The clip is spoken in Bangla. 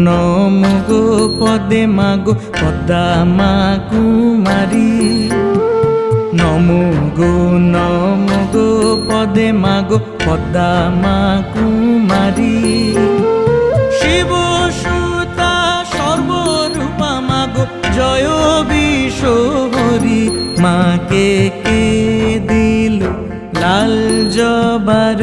নমো গো পদে মাগো পদ্মা মা কুমারী। নমো গো পদে মাগো পদ্মা মা কুমারী। শিব সুতা সর্বরূপা মাগো জয় বিশ্বহরি। মাকে কে দিল লাল জবার